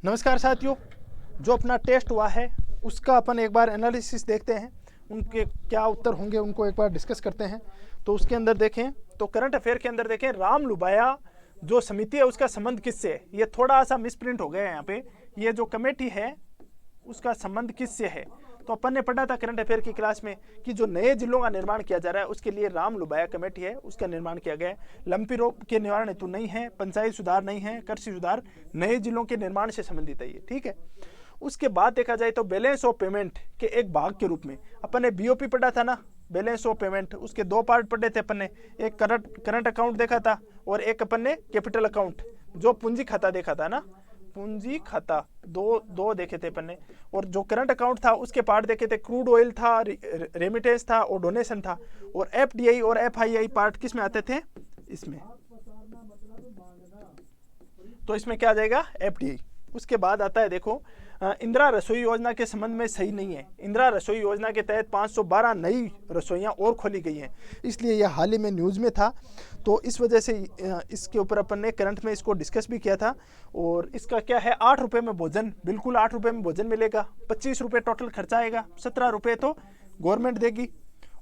नमस्कार साथियों, जो अपना टेस्ट हुआ है उसका अपन एक बार एनालिसिस देखते हैं, उनके क्या उत्तर होंगे उनको एक बार डिस्कस करते हैं। तो उसके अंदर देखें तो करंट अफेयर के अंदर देखें राम लुबाया जो समिति है उसका संबंध किससे है। ये थोड़ा सा मिसप्रिंट हो गया है यहाँ पे, ये जो कमेटी है उसका संबंध किससे है। तो अपन ने पढ़ा था करंट अफेयर की क्लास में कि जो नए जिलों का निर्माण किया जा रहा है उसके लिए राम लुबाया कमेटी है, उसका निर्माण किया गया है। लंपी रोग के निवारण हेतु नहीं है, पंचायत सुधार नहीं है, कृषि सुधार, नए जिलों के निर्माण से संबंधित है ये, ठीक है। उसके बाद देखा जाए तो बैलेंस ऑफ पेमेंट के एक भाग के रूप में अपन ने बीओपी पढ़ा था ना, बैलेंस ऑफ पेमेंट, उसके दो पार्ट पढ़े थे अपन ने। एक करंट अकाउंट देखा था और एक अपन ने कैपिटल अकाउंट जो पूंजी खाता देखा था ना, पूंजी खाता दो देखे थे अपन ने। और जो करंट अकाउंट था उसके पार्ट देखे थे, क्रूड ऑयल था, रेमिटेंस था और डोनेशन था। और एफडीआई और एफआईआई पार्ट किस में आते थे, इसमें। तो इसमें क्या आ जाएगा, एफडीआई। उसके बाद आता है देखो इंदिरा रसोई योजना के संबंध में सही नहीं है। इंदिरा रसोई योजना के तहत 512 नई रसोइयाँ और खोली गई हैं, इसलिए यह हाल ही में न्यूज़ में था। तो इस वजह से इसके ऊपर अपन ने करंट में इसको डिस्कस भी किया था। और इसका क्या है, 8 रुपये में भोजन, बिल्कुल 8 रुपये में भोजन मिलेगा। 25 रुपये टोटल खर्चा आएगा, 17 रुपये तो गवर्नमेंट देगी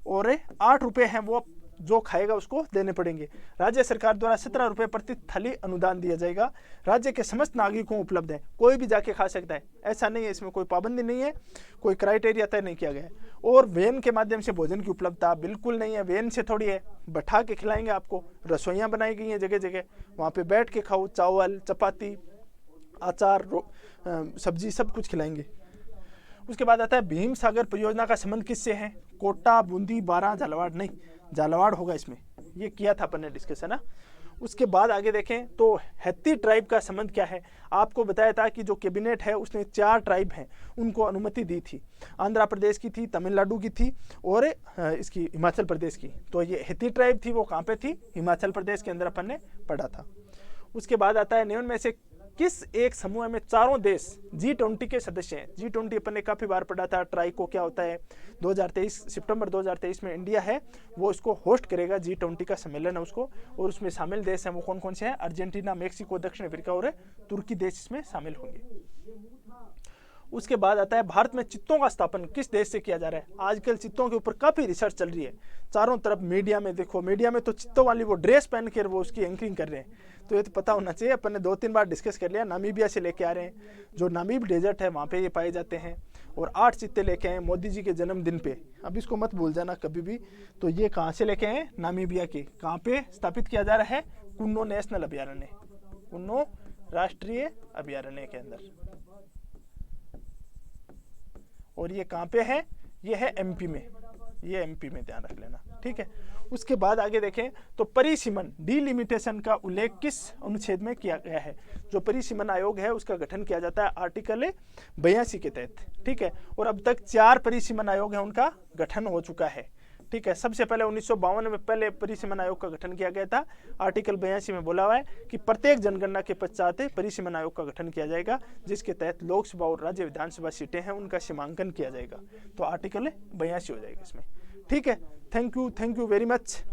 और 8 रुपये हैं वो जो खाएगा उसको देने पड़ेंगे। राज्य सरकार द्वारा 17 रुपये प्रति थाली अनुदान दिया जाएगा। राज्य के समस्त नागरिकों को उपलब्ध है, कोई भी जाके खा सकता है, ऐसा नहीं है, इसमें कोई पाबंदी नहीं है, कोई क्राइटेरिया तय नहीं किया गया है। और वैन के माध्यम से भोजन की उपलब्धता बिल्कुल नहीं है, वैन से थोड़ी है, बैठा के खिलाएंगे आपको। रसोइयाँ बनाई गई हैं जगह जगह, वहाँ पे बैठ के खाओ, चावल चपाती अचार सब्जी सब कुछ खिलाएंगे। उसके बाद आता है भीम सागर परियोजना का संबंध किससे है, कोटा, बूंदी, बारां, झालावाड़, नहीं झालावाड़ होगा इसमें, ये किया था अपन ने डिस्कस, है ना। उसके बाद आगे देखें तो हैती ट्राइब का संबंध क्या है। आपको बताया था कि जो कैबिनेट है उसने 4 ट्राइब हैं उनको अनुमति दी थी, आंध्र प्रदेश की थी, तमिलनाडु की थी और इसकी हिमाचल प्रदेश की। तो ये हैती ट्राइब थी, वो कहाँ पे थी, हिमाचल प्रदेश के अंदर अपन ने पढ़ा था। उसके बाद आता है निम्न में से किस एक समूह में चारों देश G20 के सदस्य हैं। G20 अपन ने काफी बार पढ़ा था, ट्राइको क्या होता है। 2023 सितंबर 2023 में इंडिया है वो इसको होस्ट करेगा, G20 का सम्मेलन है उसको। और उसमें शामिल देश हैं वो कौन कौन से हैं, अर्जेंटीना, मेक्सिको, दक्षिण अफ्रीका और तुर्की देश इसमें शामिल होंगे। उसके बाद आता है भारत में चित्तों का स्थापन किस देश से किया जा रहा है। आजकल चित्तों के ऊपर काफी रिसर्च चल रही है, चारों तरफ मीडिया में देखो, मीडिया में तो चित्तों वाली वो ड्रेस पहन कर वो उसकी एंकरिंग कर रहे हैं। तो ये तो पता होना चाहिए, अपन ने 2-3 बार डिस्कस कर लिया। नामीबिया से लेके आ रहे हैं, जो नामीब डेजर्ट है वहाँ पे ये पाए जाते हैं। और 8 चित्ते लेके आए मोदी जी के जन्मदिन पे, अब इसको मत भूल जाना कभी भी। तो ये कहाँ से लेके आए, नामीबिया के। कहाँ पे स्थापित किया जा रहा है, कुन्नो नेशनल अभ्यारण्य, कुन्नो राष्ट्रीय अभ्यारण्य के अंदर। और ये कहाँ पे है, ये है एमपी में, ये एमपी में, ध्यान रख लेना, ठीक है। उसके बाद आगे देखें तो परिसीमन डिलिमिटेशन का उल्लेख किस अनुच्छेद में किया गया है। जो परिसीमन आयोग है उसका गठन किया जाता है आर्टिकल 82 के तहत, ठीक है। और अब तक 4 परिसीमन आयोग है उनका गठन हो चुका है, ठीक है। सबसे पहले 1952 में पहले परिसीमन आयोग का गठन किया गया था। आर्टिकल 82 में बोला हुआ है कि प्रत्येक जनगणना के पश्चात परिसीमन आयोग का गठन किया जाएगा, जिसके तहत लोकसभा और राज्य विधानसभा सीटें हैं उनका सीमांकन किया जाएगा। तो आर्टिकल 82 हो जाएगा इसमें, ठीक है। Thank you very much.